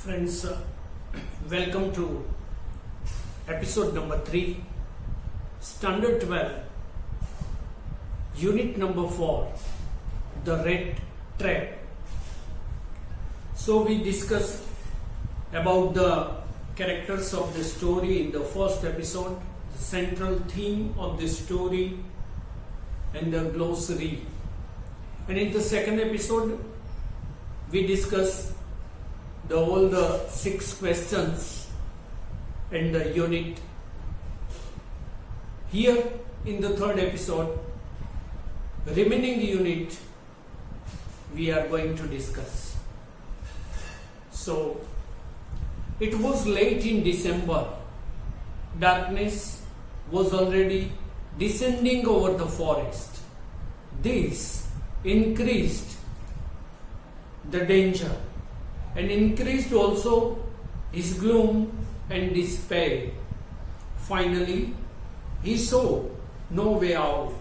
Friends, welcome to episode number 3, Standard 12, Unit number 4, The Red Trap. So we discussed about the characters of the story in the first episode, the central theme of the story and the glossary. And in the second episode, we discussed all the 6 questions in the unit. Here in the third episode, remaining unit, we are going to discuss. So, it was late in December. Darkness was already descending over the forest. This increased the danger and increased also his gloom and despair. Finally, he saw no way out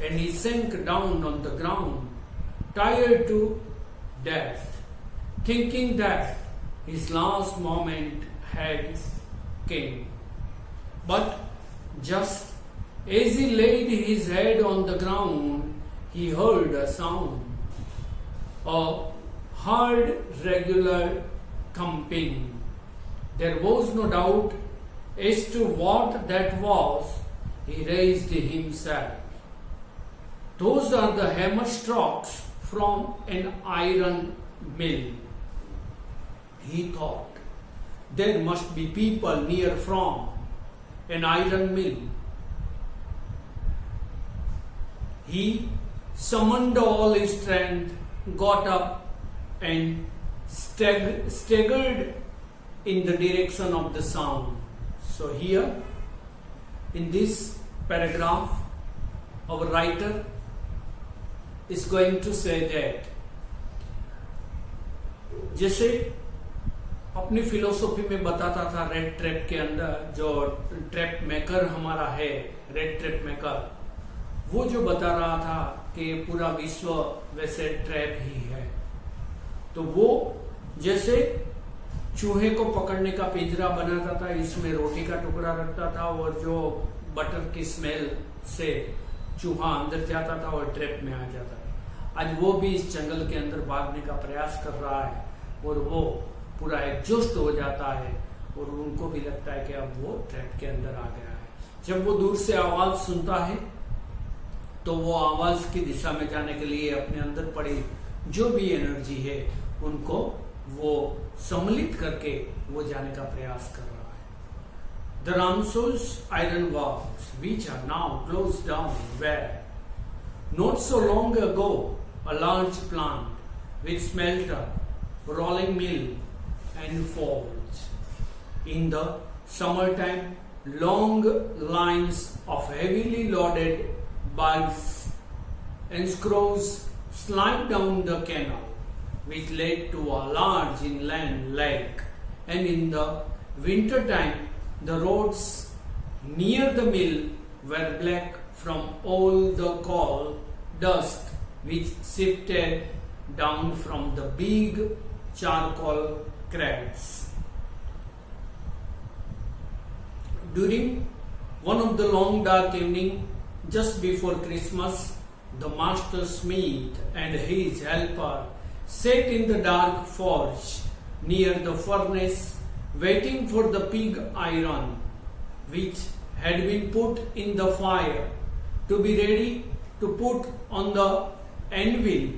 and he sank down on the ground, tired to death, thinking that his last moment had came. But just as he laid his head on the ground, he heard a sound, a hard, regular thumping. There was no doubt as to what that was. He raised himself. Those are the hammer strokes from an iron mill. He thought, there must be people near from an iron mill. He summoned all his strength, got up, and staggered in the direction of the sound. So here, in this paragraph, our writer is going to say that जैसे अपनी philosophy में बताता था red trap के अंदर जो trap maker हमारा है, रेड ट्रैप मेकर, वो जो बता रहा था कि पूरा विश्व वैसे ट्रैप ही है, तो वो जैसे चूहे को पकड़ने का पिंजरा बनाता था, इसमें रोटी का टुकड़ा रखता था और जो बटर की स्मेल से चूहा अंदर जाता था और ट्रैप में आ जाता था। आज वो भी इस जंगल के अंदर भागने का प्रयास कर रहा है और वो पूरा एग्जॉस्ट हो जाता है और उनको भी लगता है कि अब वो ट्रैप के अंदर आ गया है। जब वो दूर से आवाज सुनता है तो वो आवाज की दिशा में जाने के लिए अपने अंदर पड़ी जो भी एनर्जी है उनको वो सम्मिलित करके वो जाने का प्रयास कर रहा है। The Ramsos iron works, which are now closed down, were not so long ago a large plant with smelter, rolling mill, and forge. In the summertime, long lines of heavily loaded barges and screws slide down the canal, which led to a large inland lake, and in the winter time the roads near the mill were black from all the coal dust which sifted down from the big charcoal crates. During one of the long dark evenings just before Christmas, the master smith and his helper sat in the dark forge near the furnace, waiting for the pig iron, which had been put in the fire, to be ready to put on the anvil.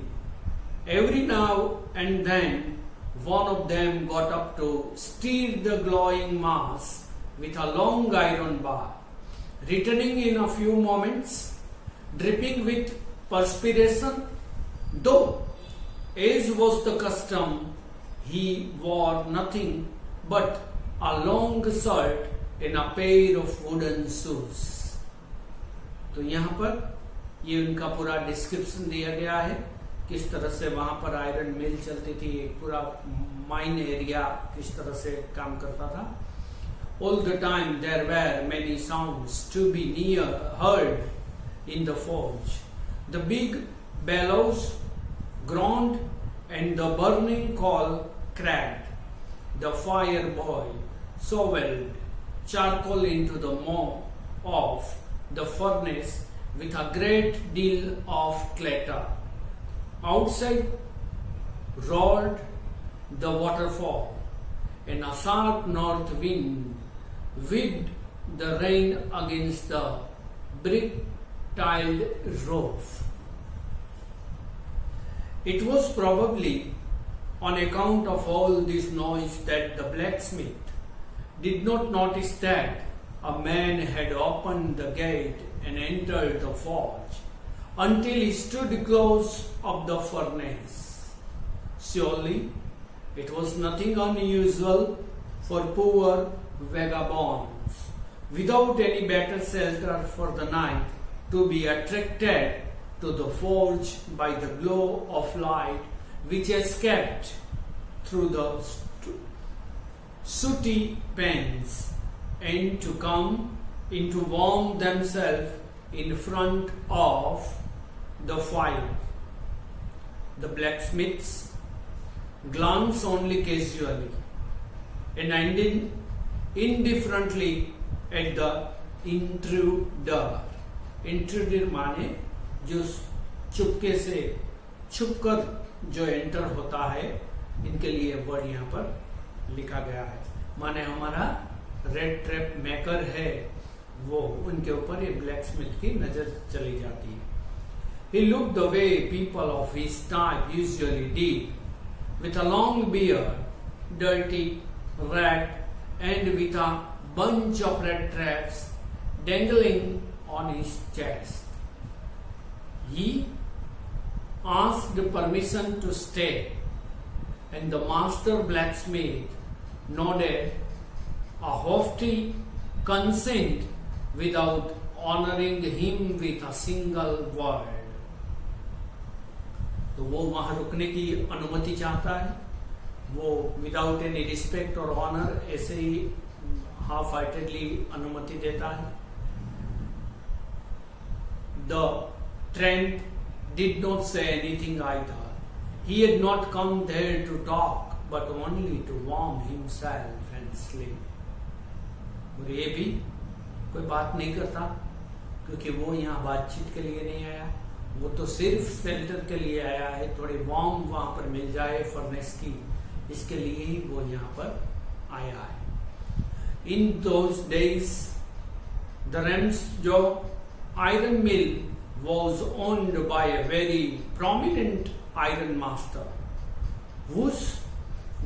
Every now and then, one of them got up to stir the glowing mass with a long iron bar. Returning in a few moments, dripping with perspiration, though as was the custom, he wore nothing but a long shirt and a pair of wooden shoes. तो यहाँ पर ये उनका पूरा description दिया गया है, किस तरह से वहां पर आयरन मिल चलती थी, एक पूरा माइन एरिया किस तरह से काम करता था। All the time there were many sounds to be heard in the forge. The big bellows groaned and the burning coal cracked. the fire boy shoveled charcoal into the maw of the furnace with a great deal of clatter. Outside roared the waterfall, and a sharp north wind whipped the rain against the brick-tiled roof. It was probably on account of all this noise that the blacksmith did not notice that a man had opened the gate and entered the forge until he stood close up the furnace. Surely it was nothing unusual for poor vagabonds without any better shelter for the night to be attracted to the forge by the glow of light which escaped through the sooty panes, and to come in to warm themselves in front of the fire. The blacksmiths glanced only casually and indifferently at the intruder. Intruder माने जो चुपके से छुपकर जो enter होता है, इनके लिए वर्ड यहाँ पर लिखा गया है। माने हमारा रेड ट्रैप मेकर है, वो उनके ऊपर ये ब्लैकस्मिथ की नजर चली जाती है। He looked the way people of his type usually did, with a long beard, dirty, rat, and with a bunch of red traps dangling on his chest. He asked permission to stay, and the master blacksmith nodded a haughty consent without honoring him with a single word. तो वो वहां रुकने की अनुमति चाहता है, वो without any respect और ऑनर ऐसे ही हाफ हार्टेडली अनुमति देता है। The tramp did not say anything either. He had not come there to talk, but only to warm himself and sleep. और ये भी कोई बात नहीं करता, क्योंकि वो यहाँ बातचीत के लिए नहीं आया, वो तो सिर्फ शेल्टर के लिए आया है, थोड़ी वार्म वहां पर मिल जाए फर्नेस की, इसके लिए ही वो यहाँ पर आया है। In those days, the Ramsjo iron mill was owned by a very prominent iron master, whose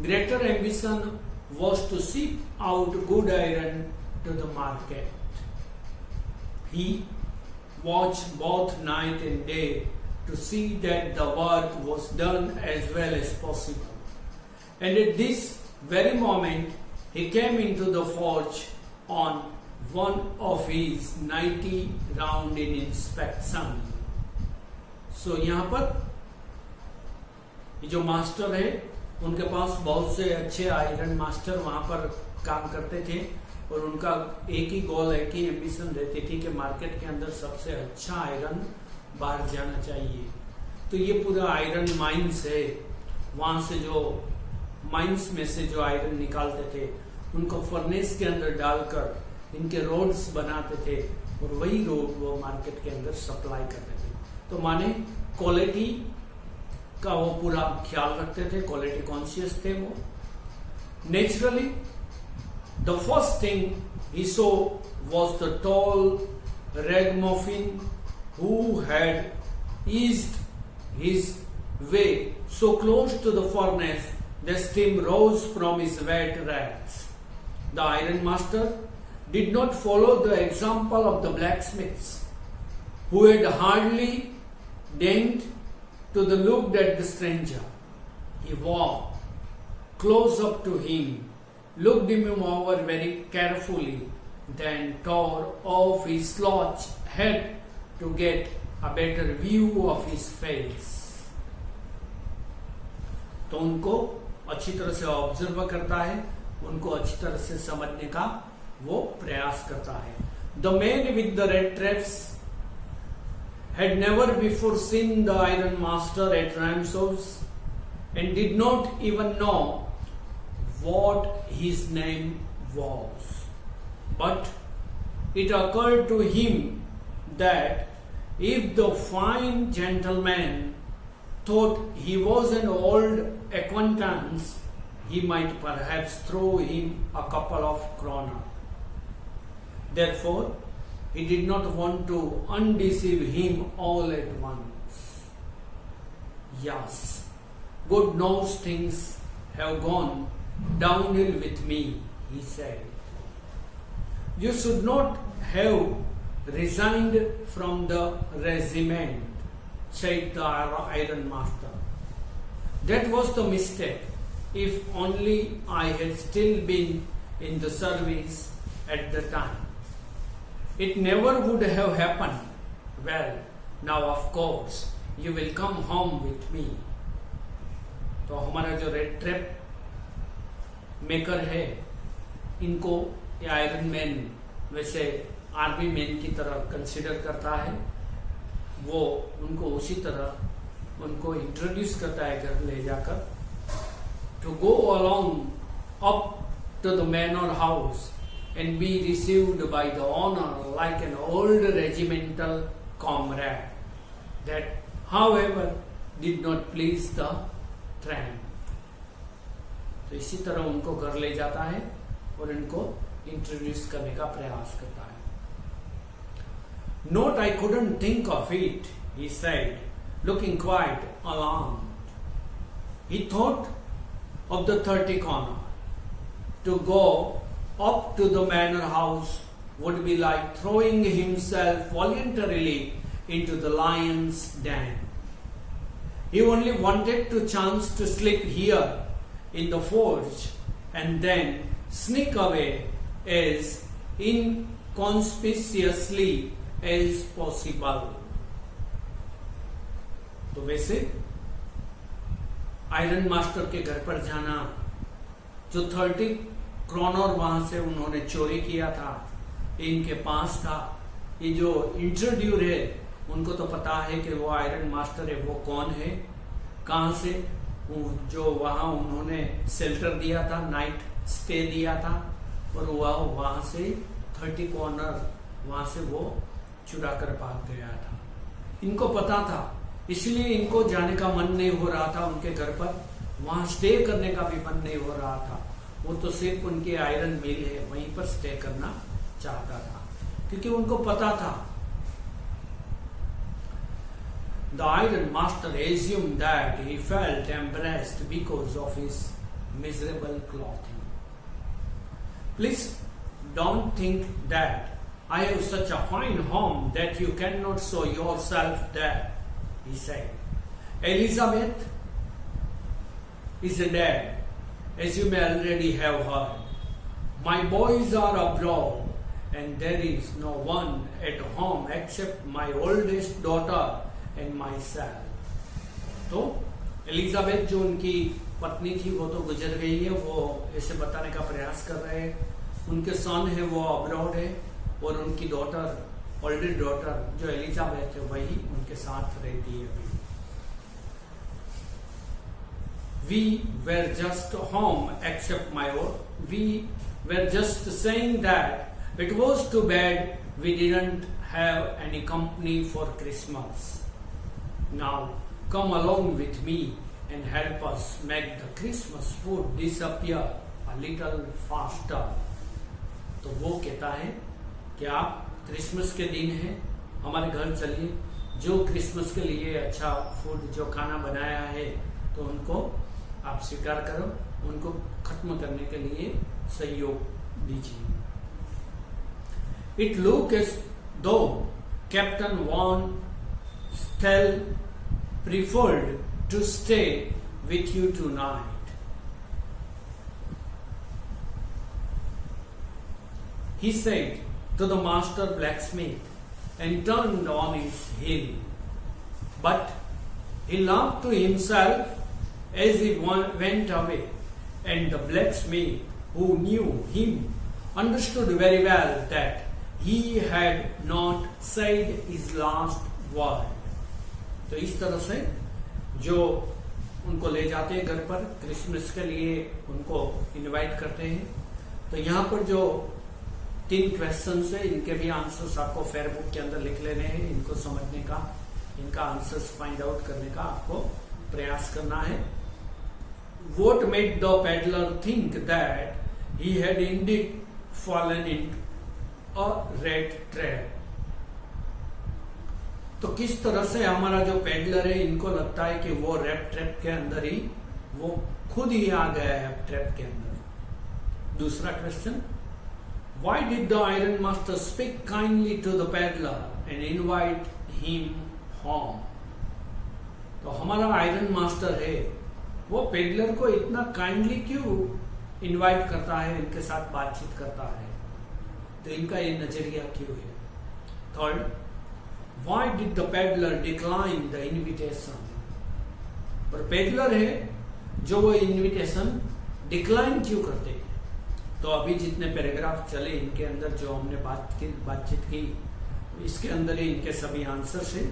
greater ambition was to ship out good iron to the market. He watched both night and day to see that the work was done as well as possible. And at this very moment, he came into the forge on one of his nightly round in inspection. So यहाँ पर ये जो master है, उनके पास बहुत से अच्छे iron master वहां पर काम करते थे, और उनका एक ही गोल, एक ही एम्बिशन रहती थी कि मार्केट के अंदर सबसे अच्छा आयरन बाहर जाना चाहिए। तो ये पूरा आयरन माइंस है, वहां से जो माइंस में से जो आयरन निकालते थे उनको फर्नेस के अंदर डालकर इनके रोड्स बनाते थे, और वही रोड वो मार्केट के अंदर सप्लाई करते थे। तो माने क्वालिटी का वो पूरा ख्याल रखते थे, क्वालिटी कॉन्शियस थे वो। Naturally the first thing he saw was the tall ragamuffin who had eased his way so close to the furnace that steam rose from his wet rags. The iron master did not follow the example of the blacksmiths, who had hardly deigned to look at the stranger. He walked close up to him, looked him over very carefully, then tore off his slouch hat to get a better view of his face. तो उनको अच्छी तरह से observe करता है, उनको अच्छी तरह से समझने का वो प्रयास करता है। The man with the red traps had never before seen the iron master at Ramsho's and did not even know what his name was. But it occurred to him that if the fine gentleman thought he was an old acquaintance, he might perhaps throw him a couple of kroner. Therefore, he did not want to undeceive him all at once. Yes, God knows things have gone downhill with me, he said. You should not have resigned from the regiment, said the iron master. That was the mistake. If only I had still been in the service at the time, it never would have happened. Well, now of course you will come home with me. तो हमारा जो red trap maker है, इनको ये iron man वैसे army man की तरह consider करता है। वो उनको उसी तरह उनको इंट्रोड्यूस करता है घर ले जाकर, to go along up to the manor house and be received by the honor like an old regimental comrade. That, however, did not please the tramp. तो इसी तरह उनको घर ले जाता है और इनको इंट्रोड्यूस करने का प्रयास करता है। Not I couldn't think of it, he said, looking quite alarmed. He thought of the 30 kroner. To go up to the manor house would be like throwing himself voluntarily into the lion's den. He only wanted to chance to slip here in the forge and then sneak away as inconspicuously as possible. तो वैसे iron master के घर पर जाना, जो 30 kroner वहां से उन्होंने चोरी किया था, इनके पास था। ये जो इंट्रोड्यूर है उनको तो पता है कि वो आयरन मास्टर है, वो कौन है, कहां से, जो वहां उन्होंने शेल्टर दिया था, नाइट स्टे दिया था, और वहां से 30 कॉर्नर वहां से वो चुरा कर भाग गया था। इनको पता था, इसलिए इनको जाने का मन नहीं हो रहा था उनके घर पर, वहां स्टे करने का भी मन नहीं हो रहा था। वो तो सिर्फ उनके आयरन मिल है वहीं पर स्टे करना चाहता था, क्योंकि उनको पता था। The iron master assumed that he felt embarrassed because of his miserable clothing. Please don't think that I have such a fine home that you cannot show yourself there, he said. Elizabeth is dead, as you may already have heard. My boys are abroad, and there is no one at home except my oldest daughter and myself. तो Elizabeth जो उनकी पत्नी थी वो तो गुजर गई है, वो ऐसे बताने का प्रयास कर रहे हैं। उनके सन है वो अब्रॉड है, और उनकी डॉटर, ओल्डेस्ट डॉटर जो एलिजाबेथ है वही उनके साथ रहती है अभी। We were just home except we were just saying that it was too bad we didn't have any company for Christmas. Now come along with me and help us make the Christmas food disappear a little faster. तो वो कहता है कि आप Christmas के दिन है, हमारे घर चलिए, जो क्रिसमस के लिए अच्छा फूड जो खाना बनाया है तो उनको आप स्वीकार करो, उनको खत्म करने के लिए सहयोग दीजिए। It looked as though Captain Van Stel preferred to stay with you tonight. He said to the master blacksmith and turned on his heel. But he laughed to himself as he went away, and the blacksmith, who knew him, understood very well that he had not said his last word. तो इस तरह से जो उनको ले जाते हैं घर पर क्रिसमस के लिए, उनको इनवाइट करते हैं। तो यहाँ पर जो 3 क्वेश्चंस है, इनके भी आंसर्स आपको फेयर बुक के अंदर लिख लेने हैं। इनको समझने का, इनका आंसर्स फाइंड आउट करने का आपको प्रयास करना है। What made the peddler think that he had indeed fallen into a rat trap? तो किस तरह से हमारा जो पेडलर है, इनको लगता है कि वो रैट ट्रैप के अंदर ही, वो खुद ही आ गया है ट्रैप के अंदर। दूसरा question, Why did the iron master speak kindly to the peddler and invite him home? तो हमारा आयरन मास्टर है, वो पेडलर को इतना काइंडली क्यों इनवाइट करता है, इनके साथ बातचीत करता है? तो इनका ये नजरिया क्यों है? Third, Why did the peddler decline the invitation? और पेडलर है जो वो इनविटेशन डिक्लाइन क्यों करते हैं? तो अभी जितने पैराग्राफ चले इनके अंदर जो हमने बातचीत की, इसके अंदर ही इनके सभी आंसर्स है।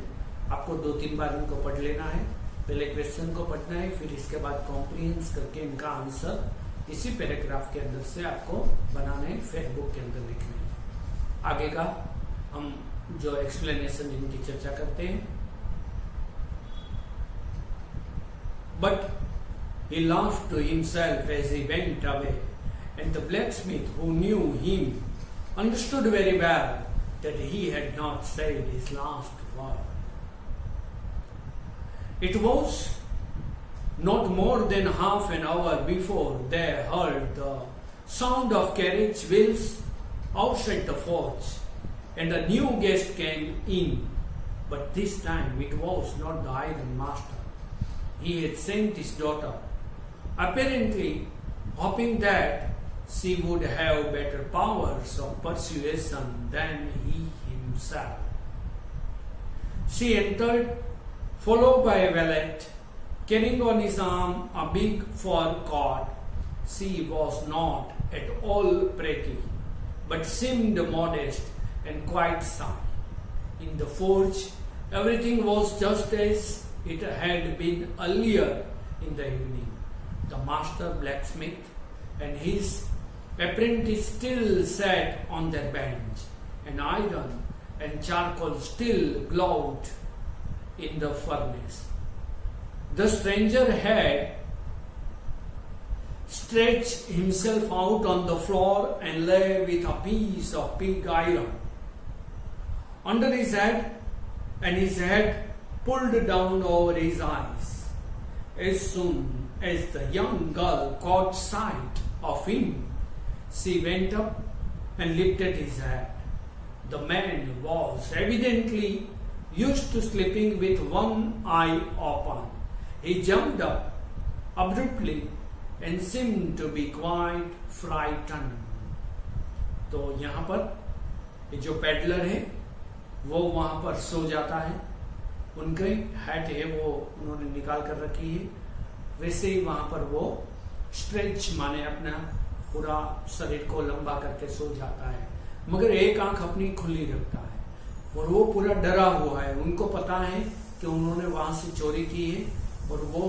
आपको 2-3 बार इनको पढ़ लेना है। पहले क्वेश्चन को पढ़ना है, फिर इसके बाद कॉम्प्रिहेंस करके इनका आंसर इसी पैराग्राफ के अंदर से आपको बनाने, फेसबुक के अंदर लिखने है। आगे का हम जो एक्सप्लेनेशन इनकी चर्चा करते हैं। But he laughed to himself as he went away, and the blacksmith, who knew him, understood very well that he had not said his last word. It was not more than half an hour before they heard the sound of carriage wheels outside the forge, and a new guest came in. But this time it was not the iron master. He had sent his daughter, apparently hoping that she would have better powers of persuasion than he himself. She entered, followed by a valet, carrying on his arm a big fur coat. She was not at all pretty, but seemed modest and quite shy. In the forge, everything was just as it had been earlier in the evening. The master blacksmith and his apprentice still sat on their bench, and iron and charcoal still glowed in the furnace. The stranger had stretched himself out on the floor and lay with a piece of pig iron under his head, and his head pulled down over his eyes. As soon as the young girl caught sight of him, she went up and lifted his head. The man was evidently used to sleeping with one eye open. He jumped up abruptly and seemed to be quite frightened. तो यहाँ पर जो peddler है वो वहां पर सो जाता है, उनके हैट है वो उन्होंने निकाल कर रखी है, वैसे ही वहां पर वो स्ट्रेच माने अपना पूरा शरीर को लंबा करके सो जाता है, मगर एक आंख अपनी खुली रखता है और वो पूरा डरा हुआ है। उनको पता है कि उन्होंने वहां से चोरी की है और वो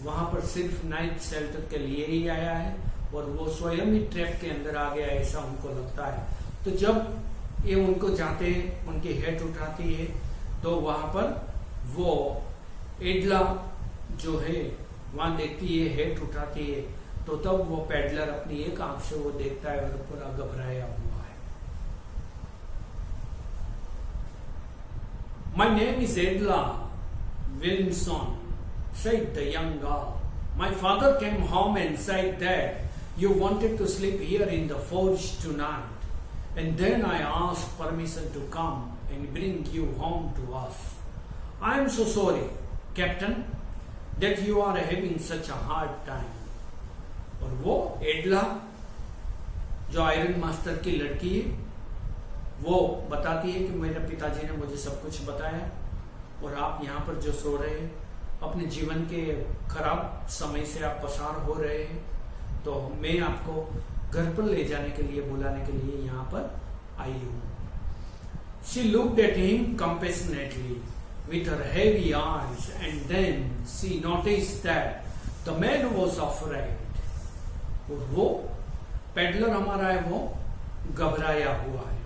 वहां पर सिर्फ नाइट शेल्टर के लिए ही आया है और वो स्वयं ही ट्रैप के अंदर आ गया, ऐसा उनको लगता है। तो जब ये उनको जाते हैं, उनकी हेड उठाती है, तो वहां पर वो एडला जो है वहां देखती है, हेड उठाती है, तो तब वो पेडलर अपनी एक आंख से वो देखता है और पूरा घबराया हुआ है। My name is Edla Wilmson, said the young girl. My father came home and said that you wanted to sleep here in the forge tonight. And then I asked permission to come and bring you home to us. I am so sorry, Captain, that you are having such a hard time. और वो एडला जो iron master की लड़की है, वो बताती है कि मेरे पिताजी ने मुझे सब कुछ बताया और आप यहाँ पर जो सो रहे हैं, अपने जीवन के खराब समय से आप पसार हो रहे हैं, तो मैं आपको घर पर ले जाने के लिए, बुलाने के लिए यहाँ पर आई हूँ। She looked at him compassionately with her heavy eyes, and then she noticed that the man was afraid. और वो पेडलर हमारा है वो घबराया हुआ है.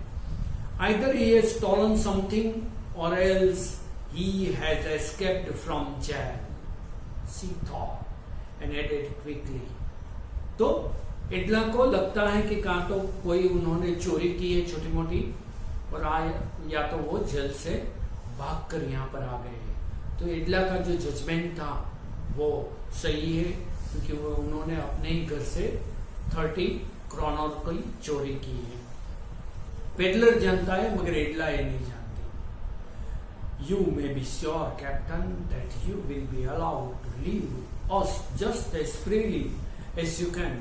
Either he has stolen something or else he has escaped from jail, she thought, and added quickly. तो एडला को लगता है कि कहाँ तो कोई उन्होंने चोरी की है छोटी मोटी, और या तो वो जेल से भागकर यहाँ पर आ गए हैं. तो एडला का जो जजमेंट था वो सही है, क्योंकि वो उन्होंने अपने ही घर से 30 क्रोनर की चोरी की है. पेडलर जानता है मगर एडला ये नहीं जानती. You may be sure, Captain, that you will be allowed to leave us just as freely as you can.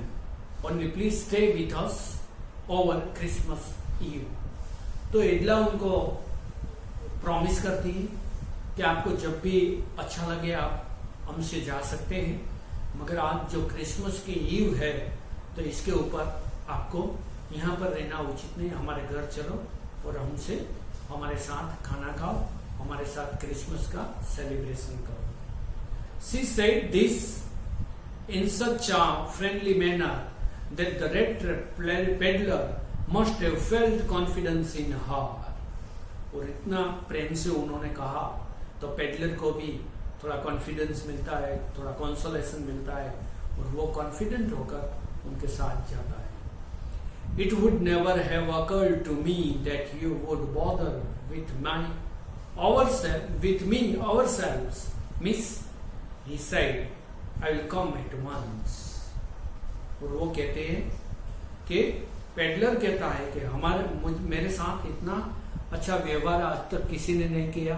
Only please stay with us over Christmas Eve. तो एडला उनको प्रॉमिस करती है कि आपको जब भी अच्छा लगे आप हमसे जा सकते हैं, मगर आज जो क्रिसमस की ईव है तो इसके ऊपर आपको यहाँ पर रहना उचित नहीं. हमारे घर चलो और हमसे हमारे साथ खाना खाओ, हमारे साथ क्रिसमस का सेलिब्रेशन करो. She said this in such a friendly manner that the red peddler must have felt confidence in her. और इतना प्रेम से उन्होंने कहा तो पेडलर को भी थोड़ा कॉन्फिडेंस मिलता है, थोड़ा कंसोलेशन मिलता है, और वो कॉन्फिडेंट होकर उनके साथ जाता है. It would never have occurred to me that you would bother with me ourselves, miss, he said. I will come at once. और वो कहते हैं कि पेडलर कहता है कि मेरे साथ इतना अच्छा व्यवहार आज तक किसी ने नहीं किया,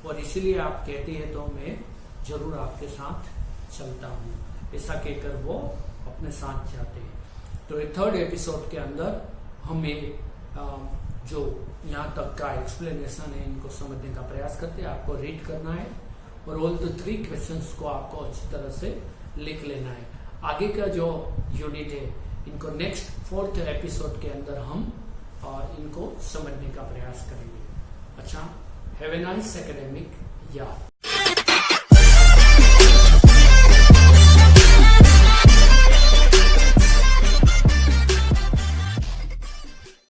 और इसीलिए आप कहते हैं तो मैं जरूर आपके साथ चलता हूँ. ऐसा कहकर वो अपने साथ जाते हैं. तो ये 3rd एपिसोड के अंदर हमें जो यहाँ तक का एक्सप्लेनेशन है इनको समझने का प्रयास करते हैं. आपको रीड करना है और ऑल द 3 क्वेश्चंस को आपको अच्छी तरह से लिख लेना है. आगे का जो यूनिट है इनको नेक्स्ट 4th एपिसोड के अंदर हम इनको समझने का प्रयास करेंगे. अच्छा, have a nice academic year.